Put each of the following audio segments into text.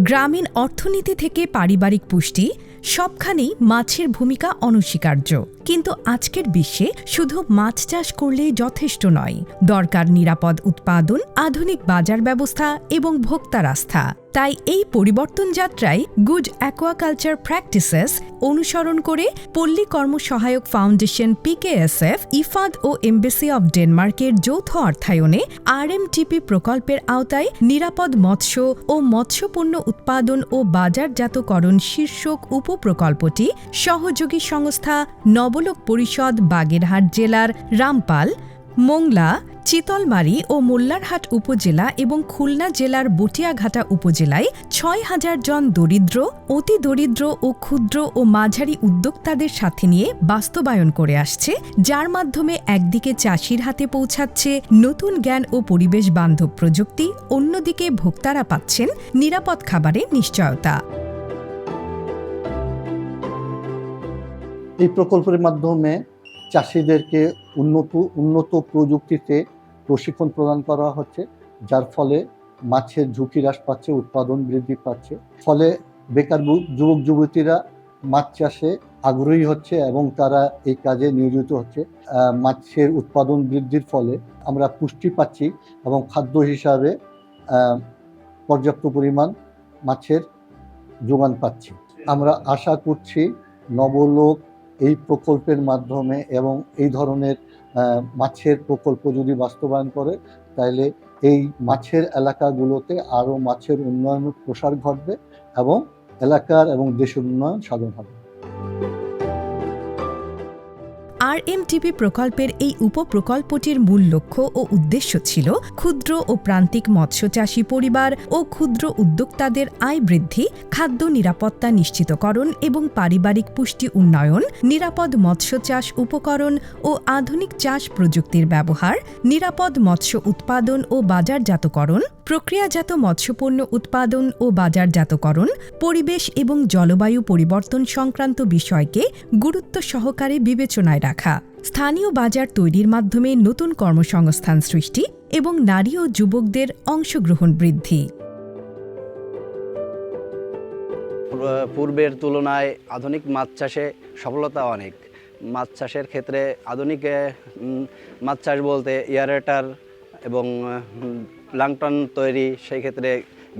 গ্রামীণ অর্থনীতি থেকে পারিবারিক পুষ্টি সবখানেই মাছের ভূমিকা অনস্বীকার্য। কিন্তু আজকের বিশ্বে শুধু মাছ চাষ করলেই যথেষ্ট নয়, দরকার নিরাপদ উৎপাদন, আধুনিক বাজার ব্যবস্থা এবং ভোক্তার আস্থা। তাই এই পরিবর্তন যাত্রায় গুড অ্যাকোয়াকালচার প্র্যাকটিসেস অনুসরণ করে Palli Karmasahayak foundation PKSF, IFAD ও এমবেসি অব ডেনমার্কের যৌথ অর্থায়নে RMTP প্রকল্পের আওতায় নিরাপদ মৎস্য ও মৎস্যপণ্য উৎপাদন ও বাজারজাতকরণ শীর্ষক উপপ্রকল্পটি সহযোগী সংস্থা নবলোক পরিষদ বাগেরহাট জেলার রামপাল, মোংলা, চিতলমারী ও মোল্লারহাট উপজেলা এবং খুলনা জেলার বটিয়াঘাটা উপজেলায় ৬,০০০ জন দরিদ্র, অতি দরিদ্র ও ক্ষুদ্র ও মাঝারি উদ্যোক্তাদের সাথে নিয়ে বাস্তবায়ন করে আসছে, যার মাধ্যমে একদিকে চাষির হাতে পৌঁছাচ্ছে নতুন জ্ঞান ও পরিবেশ বান্ধব প্রযুক্তি, অন্যদিকে ভোক্তারা পাচ্ছেন নিরাপদ খাবারের নিশ্চয়তা। এই প্রকল্পের মাধ্যমে চাষিদেরকে উন্নত প্রযুক্তিতে প্রশিক্ষণ প্রদান করা হচ্ছে, যার ফলে মাছের ঝুঁকি হ্রাস পাচ্ছে, উৎপাদন বৃদ্ধি পাচ্ছে। ফলে বেকার যুবক যুবতীরা মাছ চাষে আগ্রহী হচ্ছে এবং তারা এই কাজে নিয়োজিত হচ্ছে। মাছের উৎপাদন বৃদ্ধির ফলে আমরা পুষ্টি পাচ্ছি এবং খাদ্য হিসাবে পর্যাপ্ত পরিমাণ মাছের যোগান পাচ্ছি। আমরা আশা করছি নবলোক এই প্রকল্পের মাধ্যমে এবং এই ধরনের মাছের প্রকল্প যদি বাস্তবায়ন করে, তাহলে এই মাছের এলাকাগুলোতে আরও মাছের উন্নয়নের প্রসার ঘটবে এবং এলাকার এবং দেশের উন্নয়ন সাধন হবে। RMTP প্রকল্পের এই উপপ্রকল্পটির মূল লক্ষ্য ও উদ্দেশ্য ছিল ক্ষুদ্র ও প্রান্তিক মৎস্যচাষী পরিবার ও ক্ষুদ্র উদ্যোক্তাদের আয় বৃদ্ধি, খাদ্য নিরাপত্তা নিশ্চিতকরণ এবং পারিবারিক পুষ্টি উন্নয়ন, নিরাপদ মৎস্য চাষ উপকরণ ও আধুনিক চাষ প্রযুক্তির ব্যবহার, নিরাপদ মৎস্য উৎপাদন ও বাজারজাতকরণ, প্রক্রিয়াজাত মৎস্যপণ্য উৎপাদন ও বাজারজাতকরণ, পরিবেশ এবং জলবায়ু পরিবর্তন সংক্রান্ত বিষয়কে গুরুত্ব সহকারে বিবেচনায় রাখা, স্থানীয় বাজার তৈরির মাধ্যমে নতুন কর্মসংস্থান সৃষ্টি এবং নারী ও যুবকদের অংশগ্রহণ বৃদ্ধি। পূর্বের তুলনায় আধুনিক মাছ চাষে সফলতা অনেক। মাছ চাষের ক্ষেত্রে আধুনিক মাছ চাষ বলতে এয়ারেটার এবং প্লাঙ্কটন তৈরি, সেই ক্ষেত্রে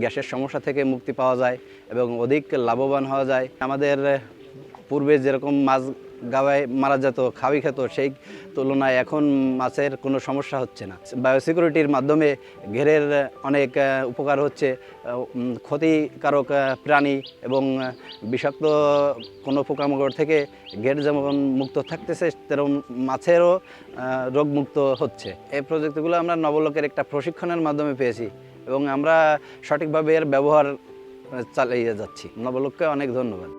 গ্যাসের সমস্যা থেকে মুক্তি পাওয়া যায় এবং অধিক লাভবান হওয়া যায়। আমাদের পূর্বে যেরকম মাছ গাওয়ায় মারা যেত, খাওয়াই খেত, সেই তুলনায় এখন মাছের কোনো সমস্যা হচ্ছে না। বায়োসিকিউরিটির মাধ্যমে ঘেরের অনেক উপকার হচ্ছে। ক্ষতিকারক প্রাণী এবং বিষাক্ত কোনো পোকামাকড় থেকে ঘের যেমন মুক্ত থাকতেছে, তেরকম মাছেরও রোগমুক্ত হচ্ছে। এই প্রযুক্তিগুলো আমরা নবলোকের একটা প্রশিক্ষণের মাধ্যমে পেয়েছি এবং আমরা সঠিকভাবে এর ব্যবহার চালিয়ে যাচ্ছি। নবলোককে অনেক ধন্যবাদ।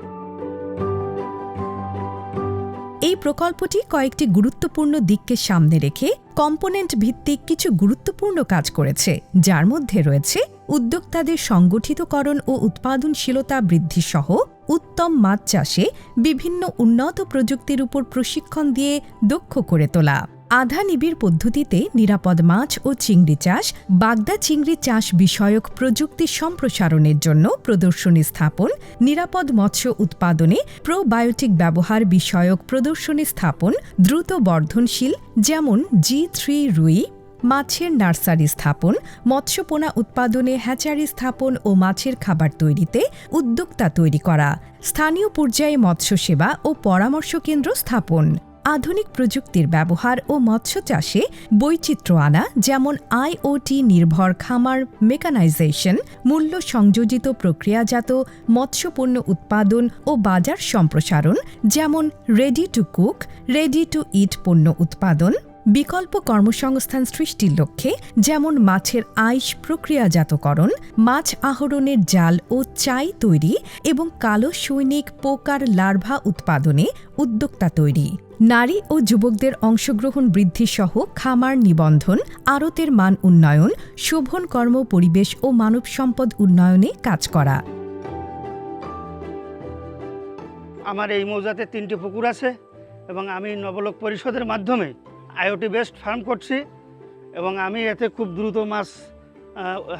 এই প্রকল্পটি কয়েকটি গুরুত্বপূর্ণ দিককে সামনে রেখে কম্পোনেন্ট ভিত্তিক কিছু গুরুত্বপূর্ণ কাজ করেছে, যার মধ্যে রয়েছে উদ্যোক্তাদের সংগঠিতকরণ ও উৎপাদনশীলতা বৃদ্ধি সহ উত্তম মাছ চাষে বিভিন্ন উন্নত প্রযুক্তির উপর প্রশিক্ষণ দিয়ে দক্ষ করে তোলা, আধা নিবিড় পদ্ধতিতে নিরাপদ মাছ ও চিংড়ি চাষ, বাগদা চিংড়ি চাষ বিষয়ক প্রযুক্তি সম্প্রসারণের জন্য প্রদর্শনী স্থাপন, নিরাপদ মৎস্য উৎপাদনে প্রোবায়োটিক ব্যবহার বিষয়ক প্রদর্শনী স্থাপন, দ্রুত বর্ধনশীল যেমন G3 রুই, মাছের নার্সারি স্থাপন, মৎস্যপোনা উৎপাদনে হ্যাচারি স্থাপন ও মাছের খাবার তৈরিতে উদ্যোক্তা তৈরি করা, স্থানীয় পর্যায়ে মৎস্য সেবা ও পরামর্শ কেন্দ্র স্থাপন, আধুনিক প্রযুক্তির ব্যবহার ও মৎস্য চাষে বৈচিত্র্য আনা যেমন IoT নির্ভর খামার মেকানাইজেশন, মূল্য সংযোজিত প্রক্রিয়াজাত মৎস্যপণ্য উৎপাদন ও বাজার সম্প্রসারণ যেমন ready to cook, ready to eat পণ্য উৎপাদন, বিকল্প কর্মসংস্থান সৃষ্টির লক্ষ্যে যেমন মাছের আইস প্রক্রিয়াজাতকরণ, মাছ আহরণের জাল ও চাই তৈরি এবং কালো সৈনিক পোকার লার্ভা উৎপাদনে উদ্যোক্তা তৈরি, নারী ও যুবকদের অংশগ্রহণ বৃদ্ধি সহ খামার নিবন্ধন, আড়তের মান উন্নয়ন, শোভন কর্ম পরিবেশ ও মানব সম্পদ উন্নয়নে কাজ করা। আমার এই মৌজাতে 3টি পুকুর আছে এবং আমি নবলোক পরিষদের মাধ্যমে IoT বেসড ফার্ম করছি এবং আমি এতে খুব দ্রুত মাছ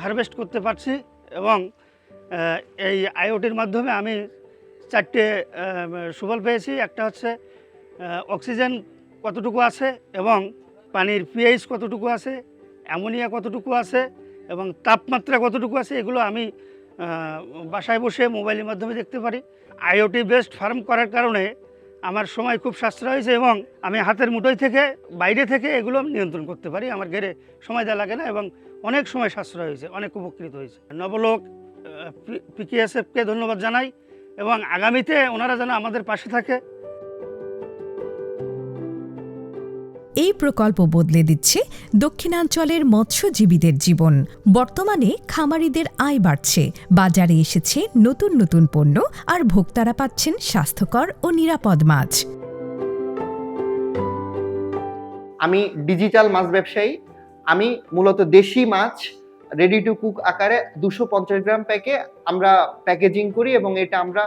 হারভেস্ট করতে পারছি এবং এই আইওটির মাধ্যমে আমি 4টে সুফল পেয়েছি। একটা হচ্ছে অক্সিজেন কতটুকু আছে এবং পানির পিএইচ কতটুকু আছে, অ্যামোনিয়া কতটুকু আছে এবং তাপমাত্রা কতটুকু আছে, এগুলো আমি বাসায় বসে মোবাইলের মাধ্যমে দেখতে পারি। আইওটি বেসড ফার্ম করার কারণে আমার সময় খুব সাশ্রয় হয়েছে এবং আমি হাতের মুঠোয় থেকে বাইরে থেকে এগুলো নিয়ন্ত্রণ করতে পারি। আমার ঘরে সময় দেওয়া লাগে না এবং অনেক সময় সাশ্রয় হয়েছে, অনেক উপকৃত হয়েছে। নবলোক পিকেএসএফকে ধন্যবাদ জানাই এবং আগামীতে ওনারা যেন আমাদের পাশে থাকে। এই প্রকল্প বদলে দিচ্ছে দক্ষিণাঞ্চলের মৎস্যজীবীদের জীবন। বর্তমানে খামারিদের আয় বাড়ছে, বাজারে এসেছে নতুন নতুন পণ্য, আর ভোক্তারা পাচ্ছেন স্বাস্থ্যকর ও নিরাপদ মাছ। আমি ডিজিটাল মাছ ব্যবসায়ী। আমি মূলত দেশি মাছ রেডি টু কুক আকারে 250 গ্রাম প্যাকে আমরা প্যাকেজিং করি এবং এটা আমরা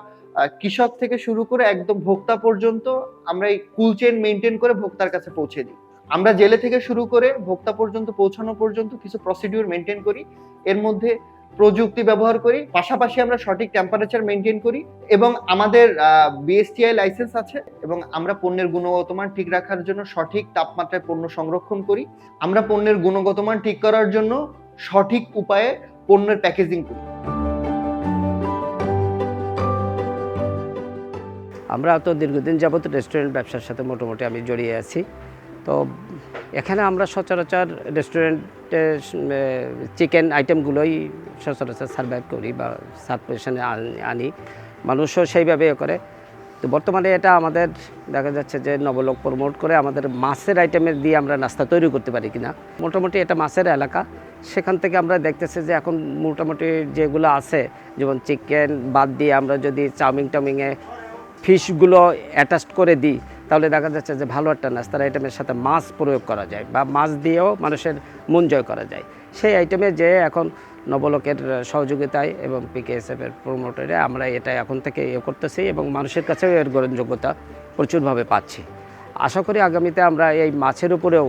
কৃষক থেকে শুরু করে একদম ভোক্তা পর্যন্ত আমরা এই কুল চেইন মেনটেন করে ভোক্তার কাছে পৌঁছে দিই। আমরা জেলে থেকে শুরু করে ভোক্তা পর্যন্ত পৌঁছানো পর্যন্ত কিছু প্রসিডিউর মেনটেন করি, এর মধ্যে প্রযুক্তি ব্যবহার করি, পাশাপাশি আমরা সঠিক টেম্পারেচার মেনটেন করি এবং আমাদের বিএসটিআই লাইসেন্স আছে এবং আমরা পণ্যের গুণগত মান ঠিক রাখার জন্য সঠিক তাপমাত্রায় পণ্য সংরক্ষণ করি। আমরা পণ্যের গুণগত মান ঠিক করার জন্য সঠিক উপায়ে পণ্যের প্যাকেজিং করি। আমরা তো দীর্ঘদিন যাবত রেস্টুরেন্ট ব্যবসার সাথে মোটামুটি আমি জড়িয়ে আছি। তো এখানে আমরা সচরাচর রেস্টুরেন্টে চিকেন আইটেমগুলোই সচরাচর সার্ভাইভ করি বা সার্ভ পজিশনে আনি, মানুষও সেইভাবে করে। তো বর্তমানে এটা আমাদের দেখা যাচ্ছে যে নবলোক প্রমোট করে আমাদের মাছের আইটেমের দিয়ে আমরা নাস্তা তৈরি করতে পারি কিনা। মোটামুটি এটা মাছের এলাকা, সেখান থেকে আমরা দেখতেছি যে এখন মোটামুটি যেগুলো আছে, যেমন চিকেন বাদ দিয়ে আমরা যদি চাউমিংয়ে ফিশগুলো অ্যাটাচ করে দিই, তাহলে দেখা যাচ্ছে যে ভালো একটা নাস্তার আইটেমের সাথে মাছ প্রয়োগ করা যায় বা মাছ দিয়েও মানুষের মন জয় করা যায়। সেই আইটেমে যে এখন নবলোকের সহযোগিতায় এবং পিকেএসএফের প্রমোটারে আমরা এটা এখন থেকে করতেছি এবং মানুষের কাছেও এর গ্রহণযোগ্যতা প্রচুরভাবে পাচ্ছি। আশা করি আগামীতে আমরা এই মাছের উপরেও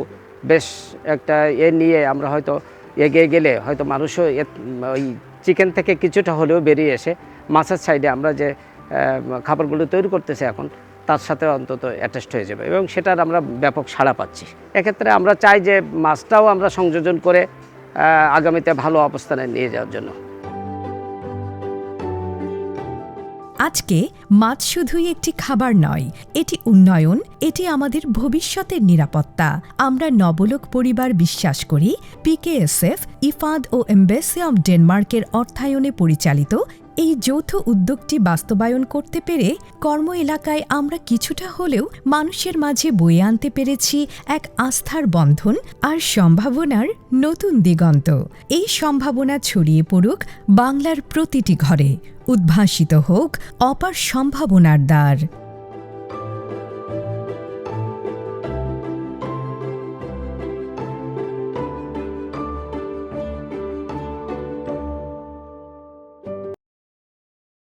বেশ একটা নিয়ে আমরা হয়তো এগিয়ে গেলে হয়তো মানুষও ওই চিকেন থেকে কিছুটা হলেও বেরিয়ে এসে মাছের সাইডে আমরা যে খাবারগুলো তৈরি করতেছে এখন তার সাথে অন্তত অ্যাটাচড হয়ে যাবে এবং সেটার আমরা ব্যাপক সাড়া পাচ্ছি। এক্ষেত্রে আমরা চাই যে মাছটাও আমরা সংযোজন করে আগামীতে ভালো অবস্থানে নিয়ে যাওয়ার জন্য। আজকে মাছ শুধুই একটি খাবার নয়, এটি উন্নয়ন, এটি আমাদের ভবিষ্যতের নিরাপত্তা। আমরা নবলোক পরিবার বিশ্বাস করি পিকেএসএফ, ইফাদ ও এমবেসি অব ডেনমার্কের অর্থায়নে পরিচালিত এই যৌথ উদ্যোগটি বাস্তবায়ন করতে পেরে কর্ম এলাকায় আমরা কিছুটা হলেও মানুষের মাঝে বয়ে আনতে পেরেছি এক আস্থার বন্ধন আর সম্ভাবনার নতুন দিগন্ত। এই সম্ভাবনা ছড়িয়ে পড়ুক বাংলার প্রতিটি ঘরে, উদ্ভাসিত হোক অপার সম্ভাবনার দ্বার।